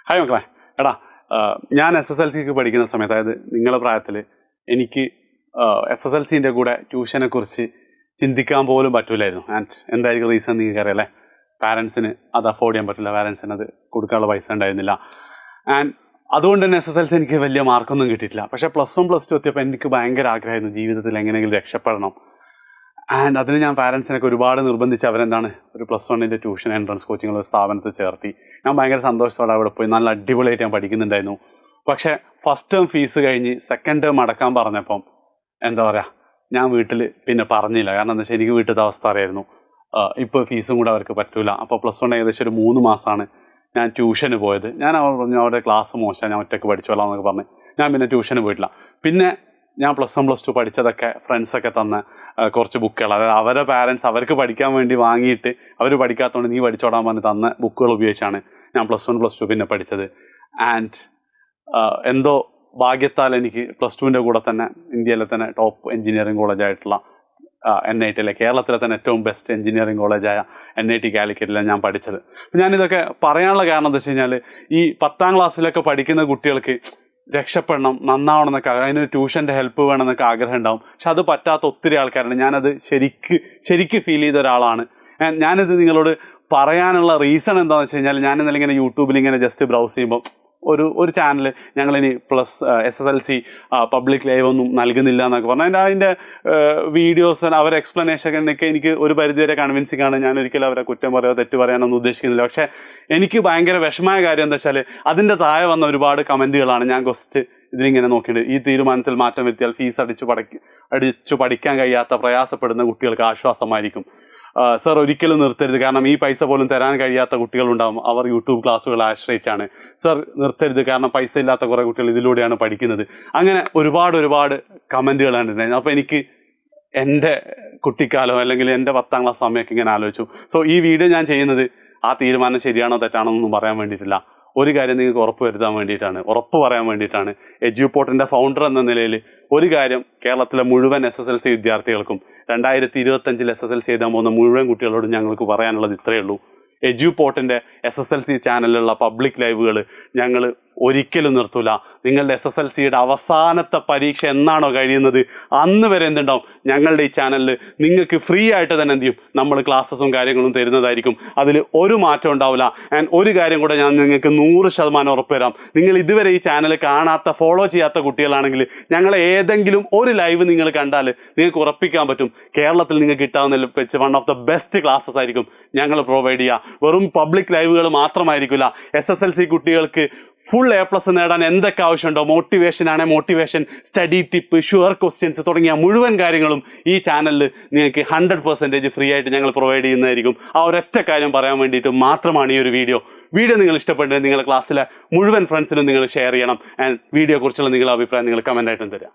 Hi മക്കളെ, എടാ ഞാൻ SSLCക്ക് പഠിക്കുന്ന സമയത്ത്, അതായത് നിങ്ങളുടെ പ്രായത്തിൽ എനിക്ക് SSLCൻ്റെ കൂടെ ട്യൂഷനെക്കുറിച്ച് ചിന്തിക്കാൻ പോലും പറ്റില്ലായിരുന്നു. ആൻഡ് എന്തായിരിക്കും റീസൺ നിങ്ങൾക്ക് അറിയാം അല്ലേ? പാരൻസിന് അത് അഫോർഡ് ചെയ്യാൻ പറ്റില്ല, പാരൻസിന് അത് കൊടുക്കാനുള്ള പൈസ ഉണ്ടായിരുന്നില്ല. ആൻഡ് അതുകൊണ്ട് തന്നെ SSLC എനിക്ക് വലിയ മാർക്കൊന്നും കിട്ടിയിട്ടില്ല. പക്ഷേ +1 +2 എത്തിയപ്പോൾ എനിക്ക് ഭയങ്കര ആഗ്രഹമായിരുന്നു ജീവിതത്തിൽ എങ്ങനെയെങ്കിലും രക്ഷപ്പെടണം. ആൻഡ് അതിന് ഞാൻ പാരൻസിനൊക്കെ ഒരുപാട് നിർബന്ധിച്ച് അവരെന്താണ് ഒരു +1ൻ്റെ ട്യൂഷൻ എൻട്രൻസ് കോച്ചിങ്ങുള്ള സ്ഥാപനത്തിൽ ചേർത്തി. ഞാൻ ഭയങ്കര സന്തോഷത്തോടെ അവിടെ പോയി നല്ല അടിപൊളിയായിട്ട് ഞാൻ പഠിക്കുന്നുണ്ടായിരുന്നു. പക്ഷേ ഫസ്റ്റ് ടേം ഫീസ് കഴിഞ്ഞ് സെക്കൻഡ് ടേം അടക്കാൻ പറഞ്ഞപ്പം എന്താ പറയുക, ഞാൻ വീട്ടിൽ പിന്നെ പറഞ്ഞില്ല. കാരണം എന്താ വെച്ചാൽ എനിക്ക് വീട്ടിലത്തെ അവസ്ഥ അറിയായിരുന്നു. ഇപ്പോൾ ഫീസും കൂടെ അവർക്ക് പറ്റില്ല. അപ്പോൾ +1 ഏകദേശം ഒരു 3 മാസമാണ് ഞാൻ ട്യൂഷന് പോയത്. ഞാൻ അവർ പറഞ്ഞു അവരുടെ ക്ലാസ് മോശം, ഞാൻ ഒറ്റയ്ക്ക് പഠിച്ചോളാം എന്നൊക്കെ പറഞ്ഞ് ഞാൻ പിന്നെ ട്യൂഷന് പോയിട്ടില്ല. പിന്നെ ഞാൻ +1 +2 പഠിച്ചതൊക്കെ ഫ്രണ്ട്സൊക്കെ തന്ന കുറച്ച് ബുക്കുകൾ, അതായത് അവരുടെ പാരൻസ് അവർക്ക് പഠിക്കാൻ വേണ്ടി വാങ്ങിയിട്ട് അവർ പഠിക്കാത്തതുകൊണ്ട് നീ പഠിച്ചോടാൻ പറഞ്ഞ് തന്ന ബുക്കുകൾ ഉപയോഗിച്ചാണ് ഞാൻ +1 +2 പിന്നെ പഠിച്ചത്. ആൻഡ് എന്തോ ഭാഗ്യത്താൽ എനിക്ക് +2ൻ്റെ കൂടെ തന്നെ ഇന്ത്യയിലെ തന്നെ ടോപ്പ് എഞ്ചിനീയറിംഗ് കോളേജായിട്ടുള്ള NIT, കേരളത്തിലെ തന്നെ ഏറ്റവും ബെസ്റ്റ് എഞ്ചിനീയറിംഗ് കോളേജായ NIT കാലിക്കറ്റിലാണ് ഞാൻ പഠിച്ചത്. അപ്പം ഞാനിതൊക്കെ പറയാനുള്ള കാരണം എന്താ വെച്ച് കഴിഞ്ഞാൽ, ഈ 10ാം ക്ലാസ്സിലൊക്കെ പഠിക്കുന്ന കുട്ടികൾക്ക് രക്ഷപ്പെടണം, നന്നാവണം എന്നൊക്കെ, അതിന് ട്യൂഷൻ്റെ ഹെൽപ്പ് വേണമെന്നൊക്കെ ആഗ്രഹം ഉണ്ടാവും. പക്ഷെ അത് പറ്റാത്ത ഒത്തിരി ആൾക്കാരുണ്ട്. ഞാനത് ശരിക്ക് ഫീൽ ചെയ്ത ഒരാളാണ്. ഞാനിത് നിങ്ങളോട് പറയാനുള്ള റീസൺ എന്താണെന്ന് വെച്ച് കഴിഞ്ഞാൽ, ഞാൻ ഇന്നലെ ഇങ്ങനെ യൂട്യൂബിൽ ഇങ്ങനെ ജസ്റ്റ് ബ്രൗസ് ചെയ്യുമ്പോൾ ഒരു ചാനൽ ഞങ്ങളിനി SSLC പബ്ലിക് ലൈവ് ഒന്നും നൽകുന്നില്ല എന്നൊക്കെ പറഞ്ഞാൽ അതിൻ്റെ വീഡിയോസ് അവരുടെ എക്സ്പ്ലനേഷനൊക്കെ എനിക്ക് ഒരു പരിധിവരെ കൺവിൻസിങ് ആണ്. ഞാൻ ഒരിക്കലും അവരെ കുറ്റം പറയുകയോ തെറ്റ് പറയാനൊന്നും ഉദ്ദേശിക്കുന്നില്ല. പക്ഷേ എനിക്ക് ഭയങ്കര വിഷമമായ കാര്യം എന്താ വെച്ചാൽ, അതിൻ്റെ താഴെ വന്ന ഒരുപാട് കമൻറ്റുകളാണ് ഞാൻ ഇതിലിങ്ങനെ നോക്കിയിട്ട്, ഈ തീരുമാനത്തിൽ മാറ്റം വരുത്തിയാൽ ഫീസ് അടിച്ചു പഠിക്കാൻ കഴിയാത്ത പ്രയാസപ്പെടുന്ന കുട്ടികൾക്ക് ആശ്വാസമായിരിക്കും. സർ ഒരിക്കലും നിർത്തരുത്, കാരണം ഈ പൈസ പോലും തരാൻ കഴിയാത്ത കുട്ടികളുണ്ടാകും, അവർ യൂട്യൂബ് ക്ലാസ്സുകൾ ആശ്രയിച്ചാണ്. സർ നിർത്തരുത്, കാരണം പൈസ ഇല്ലാത്ത കുറേ കുട്ടികൾ ഇതിലൂടെയാണ് പഠിക്കുന്നത്. അങ്ങനെ ഒരുപാട് കമൻറ്റുകളാണ് ഉണ്ടായിരുന്നത്. അപ്പോൾ എനിക്ക് എൻ്റെ കുട്ടിക്കാലം അല്ലെങ്കിൽ എൻ്റെ 10ാം ക്ലാസ് സമയമൊക്കെ ഇങ്ങനെ ആലോചിച്ചു. സോ ഈ വീഡിയോ ഞാൻ ചെയ്യുന്നത് ആ തീരുമാനം ശരിയാണോ തെറ്റാണോ എന്നൊന്നും പറയാൻ വേണ്ടിയിട്ടില്ല. ഒരു കാര്യം നിങ്ങൾക്ക് ഉറപ്പ് പറയാൻ വേണ്ടിയിട്ടാണ്. എഡ്യൂപോർട്ടിൻ്റെ ഫൗണ്ടർ എന്ന നിലയിൽ ഒരു കാര്യം കേരളത്തിലെ മുഴുവൻ SSLC വിദ്യാർത്ഥികൾക്കും 2025 SSLC എഴുതാൻ പോകുന്ന മുഴുവൻ കുട്ടികളോടും ഞങ്ങൾക്ക് പറയാനുള്ളത് ഇത്രയേ ഉള്ളൂ. എഡ്യൂപോർട്ടിൻ്റെ SSLC ചാനലിലുള്ള പബ്ലിക് ലൈവുകൾ ഞങ്ങൾ ഒരിക്കലും നിർത്തൂല. നിങ്ങളുടെ SSLCയുടെ അവസാനത്തെ പരീക്ഷ എന്നാണോ കഴിയുന്നത് അന്ന് വരെ എന്തുണ്ടാവും, ഞങ്ങളുടെ ഈ ചാനലിൽ നിങ്ങൾക്ക് ഫ്രീ ആയിട്ട് തന്നെ എന്ത് ചെയ്യും, നമ്മൾ ക്ലാസ്സസും കാര്യങ്ങളും തരുന്നതായിരിക്കും. അതിൽ ഒരു മാറ്റം ഉണ്ടാവില്ല. ആൻഡ് ഒരു കാര്യം കൂടെ ഞാൻ നിങ്ങൾക്ക് 100% ഉറപ്പ് തരാം, നിങ്ങൾ ഇതുവരെ ഈ ചാനൽ കാണാത്ത ഫോളോ ചെയ്യാത്ത കുട്ടികളാണെങ്കിൽ ഞങ്ങളെ ഏതെങ്കിലും ഒരു ലൈവ് നിങ്ങൾ കണ്ടാൽ നിങ്ങൾക്ക് ഉറപ്പിക്കാൻ പറ്റും, കേരളത്തിൽ നിങ്ങൾക്ക് കിട്ടാവുന്നതിൽ വെച്ച് one of the best classes ആയിരിക്കും ഞങ്ങൾ പ്രൊവൈഡ് ചെയ്യുക. വെറും പബ്ലിക് ലൈവുകൾ മാത്രമായിരിക്കില്ല. SSLC കുട്ടികൾക്ക് ഫുൾ A+ നേടാൻ എന്തൊക്കെ ആവശ്യമുണ്ടോ, motivation, study tip, sure questions തുടങ്ങിയ മുഴുവൻ കാര്യങ്ങളും ഈ ചാനലിൽ നിങ്ങൾക്ക് 100% ഫ്രീ ആയിട്ട് ഞങ്ങൾ പ്രൊവൈഡ് ചെയ്യുന്നതായിരിക്കും. ആ ഒരൊറ്റ കാര്യം പറയാൻ വേണ്ടിയിട്ട് മാത്രമാണ് ഈ ഒരു വീഡിയോ നിങ്ങൾ ഇഷ്ടപ്പെട്ടത് നിങ്ങളുടെ ക്ലാസ്സിലെ മുഴുവൻ ഫ്രണ്ട്സിനും നിങ്ങൾ ഷെയർ ചെയ്യണം. ആൻഡ് വീഡിയോയെക്കുറിച്ചുള്ള നിങ്ങളുടെ അഭിപ്രായം നിങ്ങൾ കമൻ്റായിട്ടും തരിക.